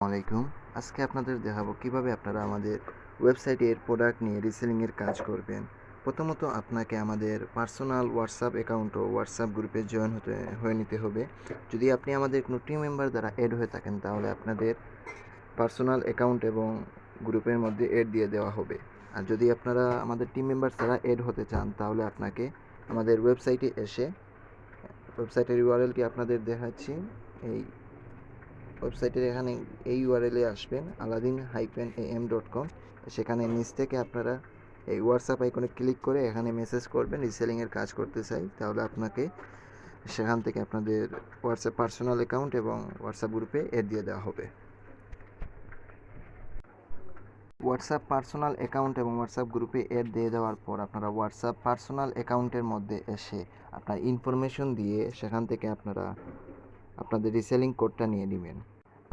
আলাইকুম। আজকে আপনাদের দেখাবো কিভাবে আপনারা আমাদের ওয়েবসাইটের প্রোডাক্ট নিয়ে রিসেলিংয়ের কাজ করবেন। প্রথমত আপনাকে আমাদের পার্সোনাল হোয়াটসঅ্যাপ অ্যাকাউন্ট ও হোয়াটসঅ্যাপ গ্রুপে জয়েন হয়ে নিতে হবে। যদি আপনি আমাদের কোনো টিম মেম্বার দ্বারা অ্যাড হয়ে থাকেন তাহলে আপনাদের পার্সোনাল অ্যাকাউন্ট এবং গ্রুপের মধ্যে অ্যাড দিয়ে দেওয়া হবে। আর যদি আপনারা আমাদের টিম মেম্বার ছাড়া অ্যাড হতে চান তাহলে আপনাকে আমাদের ওয়েবসাইটে এসে ওয়েবসাইটের ইউআরএলটি আপনাদের দেখাচ্ছি। এই ওয়েবসাইটের এখানে এই ইউআরএলে আসবেন aladin-am.com। সেখানে নিচ থেকে আপনারা এই হোয়াটসঅ্যাপ আইকনে ক্লিক করে এখানে মেসেজ করবেন রিসেলিংয়ের কাজ করতে চাই, তাহলে আপনাকে সেখান থেকে আপনাদের হোয়াটসঅ্যাপ পার্সোনাল অ্যাকাউন্ট এবং হোয়াটসঅ্যাপ গ্রুপে অ্যাড দিয়ে দেওয়া হবে। হোয়াটসঅ্যাপ পার্সোনাল অ্যাকাউন্ট এবং হোয়াটসঅ্যাপ গ্রুপে অ্যাড দিয়ে দেওয়ার পর আপনারা হোয়াটসঅ্যাপ পার্সোনাল অ্যাকাউন্টের মধ্যে এসে আপনার ইনফরমেশন দিয়ে সেখান থেকে আপনারা আপনাদের রিসেলিং কোডটা নিয়ে নেবেন।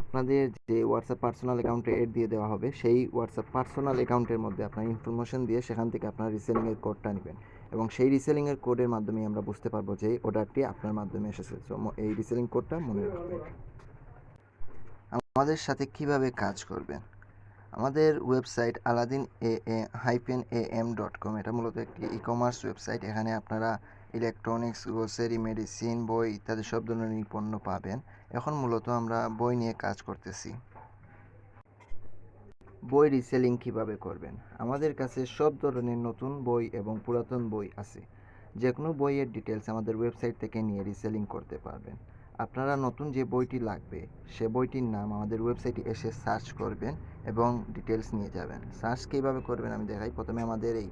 আপনাদের যে হোয়াটসঅ্যাপ পার্সোনাল অ্যাকাউন্টে অ্যাড দিয়ে দেওয়া হবে সেই হোয়াটসঅ্যাপ পার্সোনাল অ্যাকাউন্টের মধ্যে আপনার ইনফরমেশন দিয়ে সেখান থেকে আপনার রিসেলিংয়ের কোডটা নেবেন এবং সেই রিসেলিংয়ের কোডের মাধ্যমে আমরা বুঝতে পারবো যে অর্ডারটি আপনার মাধ্যমে এসেছে। সো এই রিসেলিং কোডটা মনে রাখবেন। আমাদের সাথে কিভাবে কাজ করবেন? আমাদের ওয়েবসাইট aladin-am.com, এটা মূলত একটি ই কমার্স ওয়েবসাইট। এখানে আপনারা ইলেকট্রনিক্স, গ্রোসারি, মেডিসিন, বই ইত্যাদি সব ধরনের পণ্য পাবেন। এখন মূলত আমরা বই নিয়ে কাজ করতেছি। বই রিসেলিং কিভাবে করবেন? আমাদের কাছে সব ধরনের নতুন বই এবং পুরাতন বই আছে। যে কোনো বইয়ের ডিটেলস আমাদের ওয়েবসাইট থেকে নিয়ে রিসেলিং করতে পারবেন। আপনারা নতুন যে বইটি লাগবে সে বইটির নাম আমাদের ওয়েবসাইটে এসে সার্চ করবেন এবং ডিটেলস নিয়ে যাবেন। সার্চ কীভাবে করবেন আমি দেখাই। প্রথমে আমাদের এই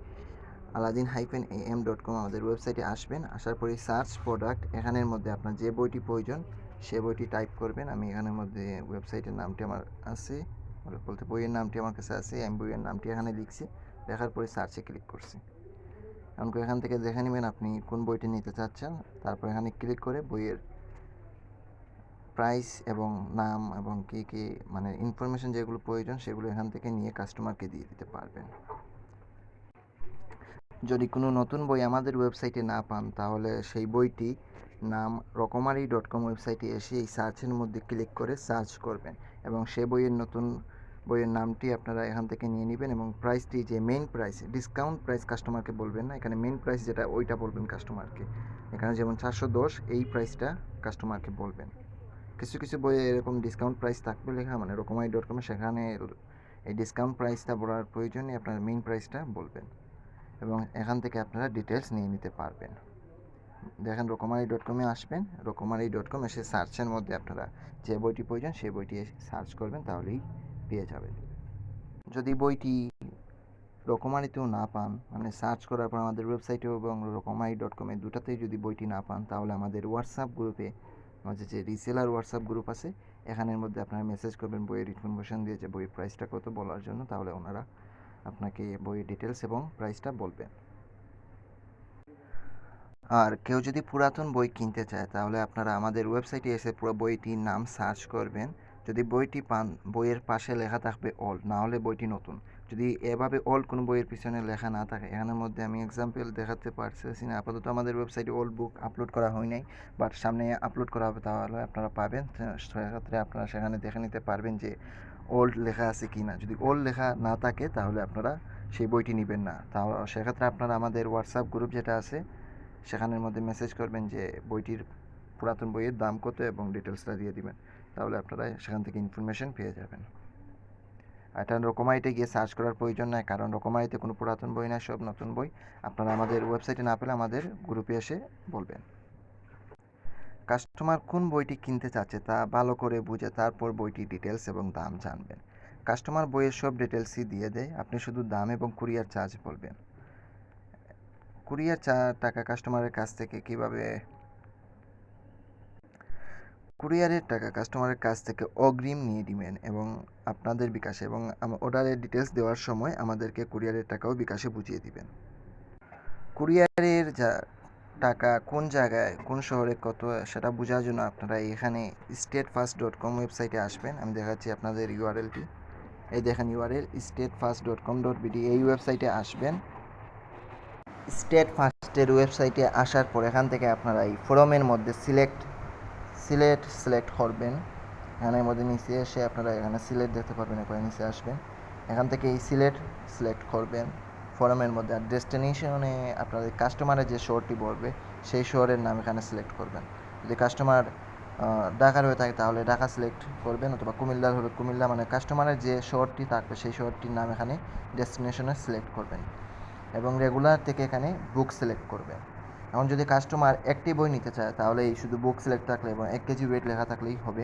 aladin-am.com আমাদের ওয়েবসাইটে আসবেন। আসার পরে সার্চ প্রোডাক্ট, এখানের মধ্যে আপনার যে বইটি প্রয়োজন সে বইটি টাইপ করবেন। আমি এখানের মধ্যে ওয়েবসাইটের নামটি আমার আছে, বলতে বইয়ের নামটি আমার কাছে আছে, আমি বইয়ের নামটি এখানে লিখছি, লেখার পরে সার্চে ক্লিক করছি। এমনকি এখান থেকে দেখে নেবেন আপনি কোন বইটি নিতে চাচ্ছেন। তারপর এখানে ক্লিক করে বইয়ের প্রাইস এবং নাম এবং কী মানে ইনফরমেশন যেগুলো প্রয়োজন সেগুলো এখান থেকে নিয়ে কাস্টমারকে দিয়ে দিতে পারবেন। যদি কোনো নতুন বই আমাদের ওয়েবসাইটে না পান তাহলে সেই বইটি নাম রকমারি.com ওয়েবসাইটে এসে এই সার্চের মধ্যে ক্লিক করে সার্চ করবেন এবং সে নতুন বইয়ের নামটি আপনারা এখান থেকে নিয়ে নেবেন এবং প্রাইসটি, যে মেইন প্রাইস, ডিসকাউন্ট প্রাইস কাস্টমারকে বলবেন না, এখানে মেইন প্রাইস যেটা ওইটা বলবেন কাস্টমারকে। এখানে যেমন 410, এই প্রাইসটা কাস্টমারকে বলবেন। কিছু কিছু বইয়ে এরকম ডিসকাউন্ট প্রাইস থাকবে লেখা, মানে রকমারি.com-এ, সেখানে এই ডিসকাউন্ট প্রাইসটা বলার প্রয়োজনে আপনার মেইন প্রাইসটা বলবেন এবং এখান থেকে আপনারা ডিটেলস নিয়ে নিতে পারবেন। দেখেন রকমারি.com-এ আসবেন, রকমারি.com এসে সার্চের মধ্যে আপনারা যে বইটি প্রয়োজন সেই বইটি সার্চ করবেন, তাহলেই পেয়ে যাবেন। যদি বইটি রকমারিতেও না পান, মানে সার্চ করার পর আমাদের ওয়েবসাইটেও এবং রকমারি.com-এ দুটাতেই যদি বইটি না পান, তাহলে আমাদের হোয়াটসঅ্যাপ গ্রুপে, আমাদের যে রিসেলার হোয়াটসঅ্যাপ গ্রুপ আছে এখানের মধ্যে আপনারা মেসেজ করবেন বইয়ের ইনফরমেশন দিয়ে, যে বইয়ের প্রাইসটা কত বলার জন্য, তাহলে ওনারা আপনাকে বইয়ের ডিটেলস এবং প্রাইসটা বলবেন। আর কেউ যদি পুরাতন বই কিনতে চায় তাহলে আপনারা আমাদের ওয়েবসাইটে এসে পুরো বইটির নাম সার্চ করবেন। যদি বইটি পান, বইয়ের পাশে লেখা থাকবে ওল্ড, না হলে বইটি নতুন। যদি এভাবে ওল্ড কোনো বইয়ের পিছনে লেখা না থাকে, এখানের মধ্যে আমি এক্সাম্পল দেখাতে পারতেছি না, আপাতত আমাদের ওয়েবসাইটে ওল্ড বুক আপলোড করা হয় নাই, বাট সামনে আপলোড করা হবে, তাহলে আপনারা পাবেন। সেক্ষেত্রে আপনারা সেখানে দেখে নিতে পারবেন যে ওল্ড লেখা আছে কি না। যদি ওল্ড লেখা না থাকে তাহলে আপনারা সেই বইটি নেবেন না। তাহলে সেক্ষেত্রে আপনারা আমাদের হোয়াটসঅ্যাপ গ্রুপ যেটা আছে সেখানের মধ্যে মেসেজ করবেন যে বইটির পুরাতন বইয়ের দাম কত এবং ডিটেলসটা দিয়ে দিবেন, তাহলে আপনারা সেখান থেকে ইনফরমেশন পেয়ে যাবেন। এটা রকমারিতে গিয়ে সার্চ করার প্রয়োজন নাই, কারণ রকমারিতে কোনো পুরাতন বই না, সব নতুন বই। আপনারা আমাদের ওয়েবসাইটে না পেলে আমাদের গ্রুপে এসে বলবেন। কাস্টমার কোন বইটি কিনতে চাচ্ছে তা ভালো করে বুঝে তারপর বইটির ডিটেলস এবং দাম জানবেন। কাস্টমার বইয়ের সব ডিটেলসই দিয়ে দেয়, আপনি শুধু দাম এবং কুরিয়ার চার্জ বলবেন। কুরিয়ার টাকা কাস্টমারের কাছ থেকে কিভাবে, কুরিয়ারের টাকা কাস্টমারের কাছ থেকে অগ্রিম নিয়ে নেবেন এবং আপনাদের বিকাশে, এবং অর্ডারের ডিটেলস দেওয়ার সময় আমাদেরকে কুরিয়ারের টাকাও বিকাশে বুঝিয়ে দিবেন। কুরিয়ারের টাকা কোন জায়গায় কোন শহরে কত সেটা বোঝার জন্য আপনারা এখানে statefast.com ওয়েবসাইটে আসবেন। আমি দেখাচ্ছি আপনাদের ইউআরএলটি, এই দেখেন ইউআরএল statefast.com.bd, এই ওয়েবসাইটে আসবেন। স্টেট ফার্স্টের ওয়েবসাইটে আসার পর এখান থেকে আপনারা এই ফোরামের মধ্যে সিলেক্ট করবেন। এখানের মধ্যে নিচে এসে আপনারা এখানে সিলেক্ট দেখতে পারবেন, এরপরে নিচে আসবেন, এখান থেকে এই সিলেক্ট করবেন ফরমের মধ্যে। আর ডেস্টিনেশনে আপনাদের কাস্টমারের যে শহরটি বলবে সেই শহরের নাম এখানে সিলেক্ট করবেন। যদি কাস্টমার ঢাকার হয়ে থাকে তাহলে ঢাকা সিলেক্ট করবেন, অথবা কুমিল্লার হলে কুমিল্লা, মানে কাস্টমারের যে শহরটি থাকবে সেই শহরটির নাম এখানে ডেস্টিনেশনে সিলেক্ট করবেন এবং রেগুলার থেকে এখানে বুক সিলেক্ট করবেন। এখন যদি কাস্টমার একটি বই নিতে চায় তাহলে এই শুধু বুক সিলেক্ট থাকলে এবং 1 কেজি ওয়েট লেখা থাকলেই হবে।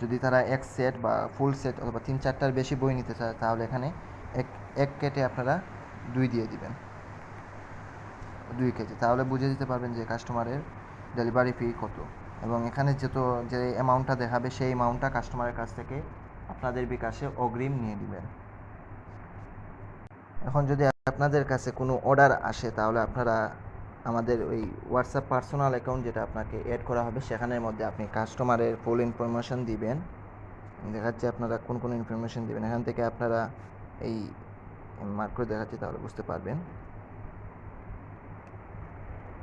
যদি তারা এক সেট বা ফুল সেট অথবা 3-4টার বেশি বই নিতে চায় তাহলে এখানে এক কেটে আপনারা 2 দিয়ে দিবেন, 2 কেজি, তাহলে বুঝে দিতে পারবেন যে কাস্টমারের ডেলিভারি ফি কত। এবং এখানে যে অ্যামাউন্টটা দেখাবে সেই অ্যামাউন্টটা কাস্টমারের কাছ থেকে আপনাদের বিকাশে অগ্রিম নিয়ে দিবেন। এখন যদি আপনাদের কাছে কোনো অর্ডার আসে তাহলে আপনারা আমাদের ওই হোয়াটসঅ্যাপ পার্সোনাল অ্যাকাউন্ট যেটা আপনাকে অ্যাড করা হবে সেখানের মধ্যে আপনি কাস্টমারের ফুল ইনফরমেশন দিবেন। দেখাচ্ছে আপনারা কোন কোন ইনফরমেশন দিবেন, এখান থেকে আপনারা এই মার্ক করে দেখাচ্ছি তাহলে বুঝতে পারবেন।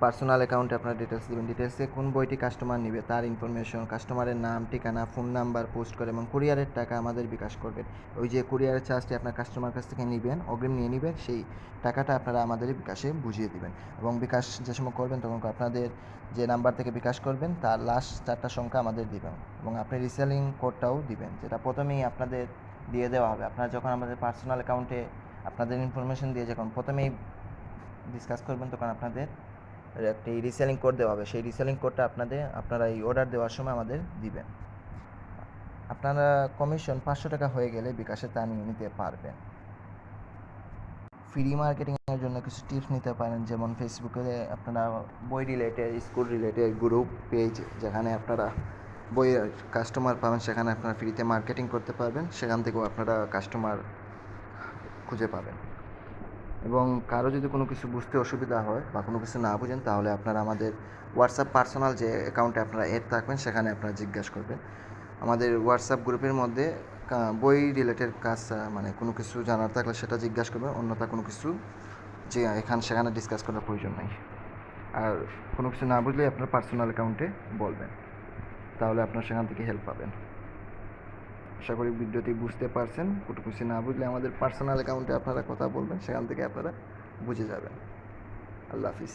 পার্সোনাল অ্যাকাউন্টে আপনার ডিটেলস দেবেন, ডিটেলসে কোন বইটি কাস্টমার নেবে তার ইনফরমেশন, কাস্টমারের নাম, ঠিকানা, ফোন নাম্বার পোস্ট করে এবং কুরিয়ারের টাকা আমাদের বিকাশ করবেন। ওই যে কুরিয়ারের চার্জটি আপনার কাস্টমার কাছ থেকে নেবেন, অগ্রিম নিয়ে নেবেন, সেই টাকাটা আপনারা আমাদের বিকাশে বুঝিয়ে দিবেন। এবং বিকাশ যে সময় করবেন তখন আপনাদের যে নাম্বার থেকে বিকাশ করবেন তার লাস্ট 4টা সংখ্যা আমাদের দিবেন এবং আপনি রিসেলিং কোডটাও দিবেন, যেটা প্রথমেই আপনাদের দিয়ে দেওয়া হবে। আপনারা যখন আমাদের পার্সোনাল অ্যাকাউন্টে আপনাদের ইনফরমেশন দিয়ে যখন প্রথমেই ডিসকাস করবেন তখন আপনাদের একটি রিসেলিং কোড দেওয়া হবে, সেই রিসেলিং কোডটা আপনারা এই অর্ডার দেওয়ার সময় আমাদের দিবেন। আপনারা কমিশন 500 টাকা হয়ে গেলে বিকাশে তা নিয়ে নিতে পারবেন। ফ্রি মার্কেটিংয়ের জন্য কিছু টিপস নিতে পারেন, যেমন ফেসবুকে আপনারা বই related, school related group page, যেখানে আপনারা বইয়ের কাস্টমার পাবেন, সেখানে আপনারা ফ্রিতে মার্কেটিং করতে পারবেন, সেখান থেকেও আপনারা কাস্টমার খুঁজে পাবেন। এবং কারো যদি কোনো কিছু বুঝতে অসুবিধা হয় বা কোনো কিছু না বুঝেন তাহলে আপনারা আমাদের হোয়াটসঅ্যাপ পার্সোনাল যে অ্যাকাউন্টে আপনারা অ্যাড থাকবেন সেখানে আপনারা জিজ্ঞাসা করবেন। আমাদের হোয়াটসঅ্যাপ গ্রুপের মধ্যে বই রিলেটেড কাজ, মানে কোনো কিছু জানার থাকলে সেটা জিজ্ঞাসা করবেন, অন্যথা কোনো কিছু যে সেখানে ডিসকাস করার প্রয়োজন নেই। আর কোনো কিছু না বুঝলে আপনার পার্সোনাল অ্যাকাউন্টে বলবেন, তাহলে আপনার সেখান থেকে হেল্প পাবেন। আশা করি ভিডিওটি বুঝতে পারছেন। কোনো কিছু না বুঝলে আমাদের পার্সোনাল অ্যাকাউন্টে আপনারা কথা বলবেন, সেখান থেকে আপনারা বুঝে যাবেন। আল্লাহ হাফিজ।